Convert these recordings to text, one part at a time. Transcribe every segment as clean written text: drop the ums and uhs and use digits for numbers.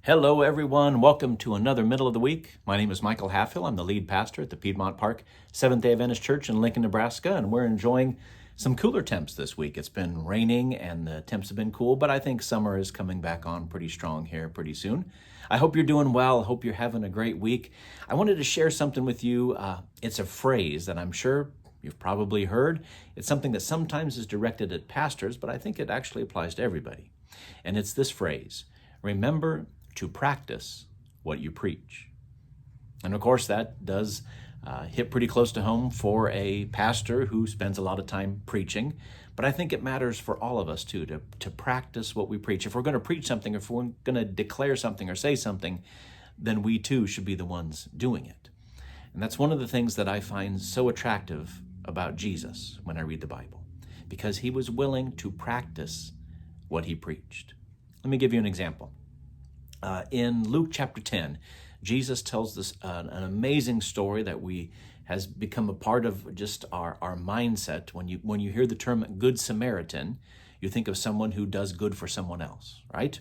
Hello, everyone. Welcome to another Middle of the Week. My name is Michael Halfhill. I'm the lead pastor at the Piedmont Park Seventh-day Adventist Church in Lincoln, Nebraska, and we're enjoying some cooler temps this week. It's been raining and the temps have been cool, but I think summer is coming back on pretty strong here pretty soon. I hope you're doing well. I hope you're having a great week. I wanted to share something with you. It's a phrase that I'm sure you've probably heard. It's something that sometimes is directed at pastors, but I think it actually applies to everybody. And it's this phrase: remember to practice what you preach. And of course, that does hit pretty close to home for a pastor who spends a lot of time preaching. But I think it matters for all of us too, to practice what we preach. If we're going to preach something, if we're going to declare something or say something, then we too should be the ones doing it. And that's one of the things that I find so attractive about Jesus when I read the Bible, because he was willing to practice what he preached. Let me give you an example. In Luke chapter 10, Jesus tells this an amazing story that has become a part of just our mindset. When you hear the term Good Samaritan, you think of someone who does good for someone else, right?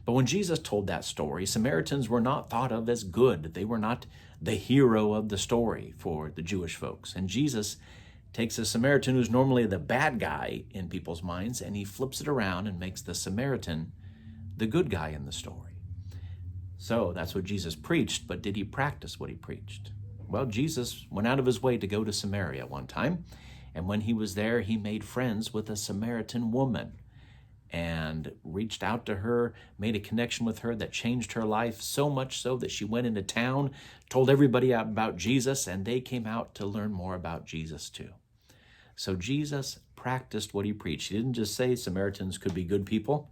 But when Jesus told that story, Samaritans were not thought of as good. They were not the hero of the story for the Jewish folks. And Jesus takes a Samaritan who's normally the bad guy in people's minds, and he flips it around and makes the Samaritan the good guy in the story. So that's what Jesus preached, but did he practice what he preached? Well, Jesus went out of his way to go to Samaria one time, and when he was there, he made friends with a Samaritan woman and reached out to her, made a connection with her that changed her life, so much so that she went into town, told everybody about Jesus, and they came out to learn more about Jesus too. So Jesus practiced what he preached. He didn't just say Samaritans could be good people.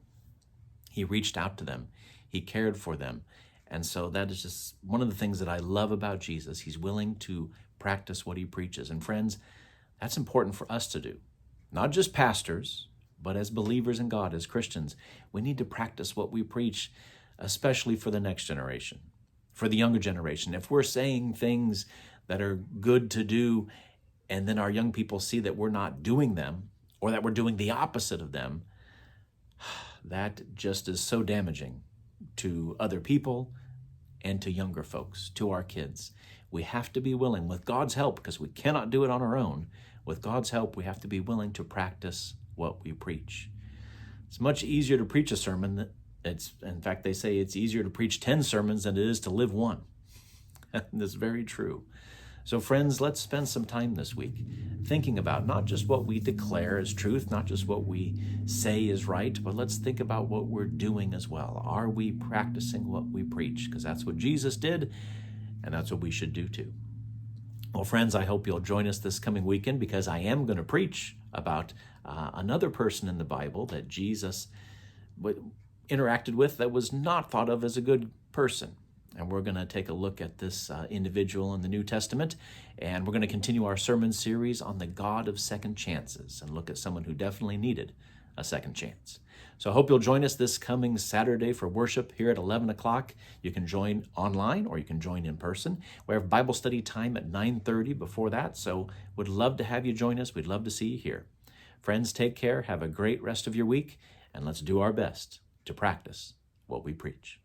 He reached out to them. He cared for them. And so that is just one of the things that I love about Jesus. He's willing to practice what he preaches. And friends, that's important for us to do. Not just pastors, but as believers in God, as Christians, we need to practice what we preach, especially for the next generation, for the younger generation. If we're saying things that are good to do, and then our young people see that we're not doing them, or that we're doing the opposite of them, that just is so damaging to other people and to younger folks, to our kids. We have to be willing, with God's help, because we cannot do it on our own. With God's help, we have to be willing to practice what we preach. It's much easier to preach a sermon. In fact, they say it's easier to preach 10 sermons than it is to live one. That's very true. So friends, let's spend some time this week thinking about not just what we declare as truth, not just what we say is right, but let's think about what we're doing as well. Are we practicing what we preach? Because that's what Jesus did, and that's what we should do too. Well, friends, I hope you'll join us this coming weekend, because I am going to preach about another person in the Bible that Jesus interacted with that was not thought of as a good person. And we're going to take a look at this individual in the New Testament, and we're going to continue our sermon series on the God of second chances and look at someone who definitely needed a second chance. So I hope you'll join us this coming Saturday for worship here at 11 o'clock. You can join online or you can join in person. We have Bible study time at 9:30 before that, so would love to have you join us. We'd love to see you here. Friends, take care. Have a great rest of your week, and let's do our best to practice what we preach.